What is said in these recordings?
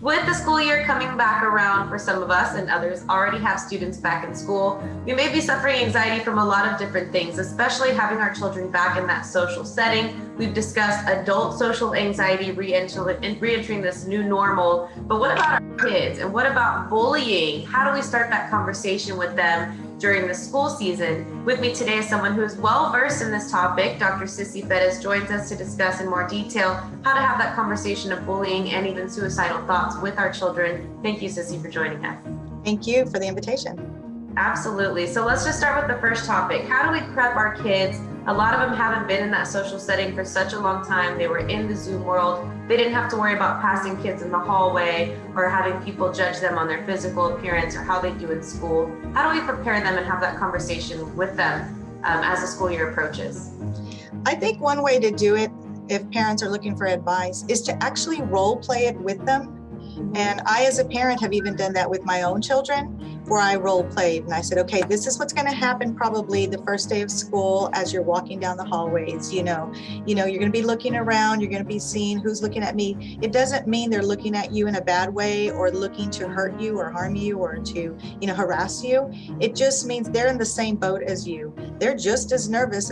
With the school year coming back around for some of us and others already have students back in school, we may be suffering anxiety from a lot of different things, especially having our children back in that social setting. We've discussed adult social anxiety re-entering this new normal, but what about our kids and what about bullying? How do we start that conversation with them during the school season? With me today is someone who is well versed in this topic. Dr. Sissy Fedez joins us to discuss in more detail how to have that conversation of bullying and even suicidal thoughts with our children. Thank you, Sissy, for joining us. Thank you for the invitation. Absolutely. So let's just start with the first topic. How do we prep our kids? A lot of them haven't been in that social setting for such a long time. They were in the Zoom world. They didn't have to worry about passing kids in the hallway or having people judge them on their physical appearance or how they do in school. How do we prepare them and have that conversation with them as the school year approaches? I think one way to do it, if parents are looking for advice, is to actually role play it with them. And I, as a parent, have even done that with my own children, where I role played and I said, okay, this is what's going to happen probably the first day of school as you're walking down the hallways. You're going to be looking around, you're going to be seeing who's looking at me. It doesn't mean they're looking at you in a bad way or looking to hurt you or harm you or to, harass you. It just means they're in the same boat as you. They're just as nervous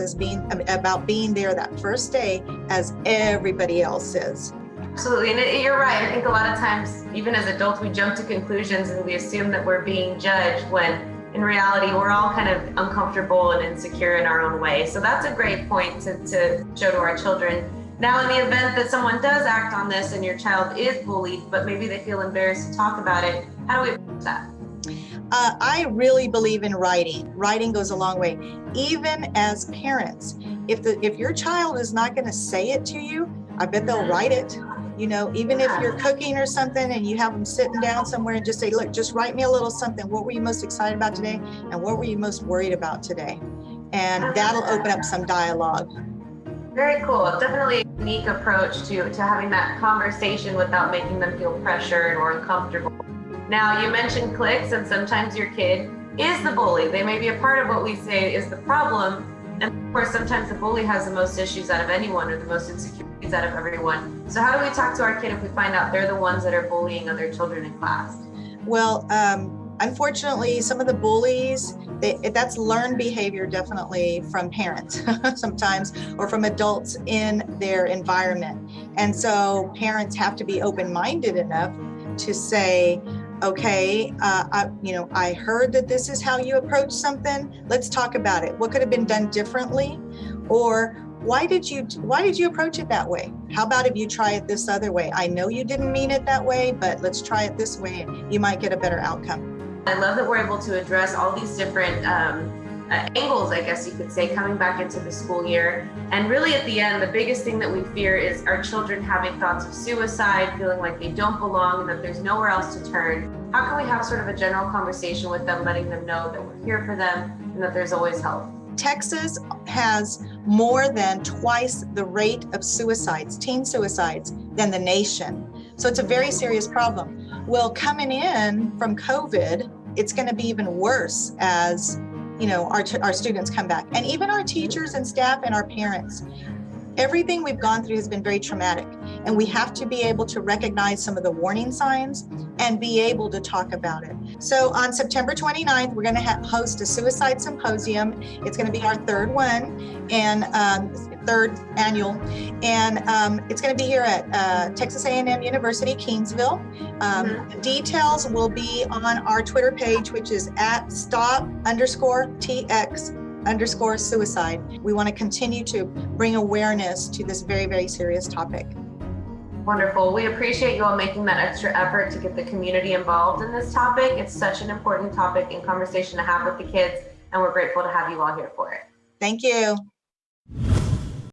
about being there that first day as everybody else is. Absolutely, and you're right. I think a lot of times, even as adults, we jump to conclusions and we assume that we're being judged when in reality, we're all kind of uncomfortable and insecure in our own way. So that's a great point to show to our children. Now, in the event that someone does act on this and your child is bullied, but maybe they feel embarrassed to talk about it, how do we approach that? I really believe in writing. Writing goes a long way. Even as parents, if your child is not going to say it to you, I bet they'll write it. Even if you're cooking or something and you have them sitting down somewhere and just say, look, just write me a little something. What were you most excited about today? And what were you most worried about today? And that'll open up some dialogue. Very cool. Definitely a unique approach to having that conversation without making them feel pressured or uncomfortable. Now, you mentioned cliques, and sometimes your kid is the bully. They may be a part of what we say is the problem. And of course, sometimes the bully has the most issues out of anyone or the most insecurities out of everyone. So how do we talk to our kid if we find out they're the ones that are bullying other children in class? Well, unfortunately, some of the bullies, that's learned behavior definitely from parents sometimes, or from adults in their environment. And so parents have to be open-minded enough to say, okay, I heard that this is how you approach something. Let's talk about it. What could have been done differently? Or why did you approach it that way? How about if you try it this other way? I know you didn't mean it that way, but let's try it this way. You might get a better outcome. I love that we're able to address all these different angles, I guess you could say, coming back into the school year. And really at the end, the biggest thing that we fear is our children having thoughts of suicide, feeling like they don't belong and that there's nowhere else to turn. How can we have sort of a general conversation with them, letting them know that we're here for them and that there's always help? Texas has more than twice the rate of suicides, teen suicides, than the nation. So it's a very serious problem. Well, coming in from COVID, it's going to be even worse as our students come back, and even our teachers and staff and our parents. Everything we've gone through has been very traumatic, and we have to be able to recognize some of the warning signs and be able to talk about it. So on September 29th, we're going to host a suicide symposium. It's going to be our third one and third annual, and it's going to be here at Texas A&M University, Kingsville. The details will be on our Twitter page, which is at stop_TX_suicide. We want to continue to bring awareness to this very, very serious topic. Wonderful. We appreciate you all making that extra effort to get the community involved in this topic. It's such an important topic and conversation to have with the kids, and we're grateful to have you all here for it. Thank you.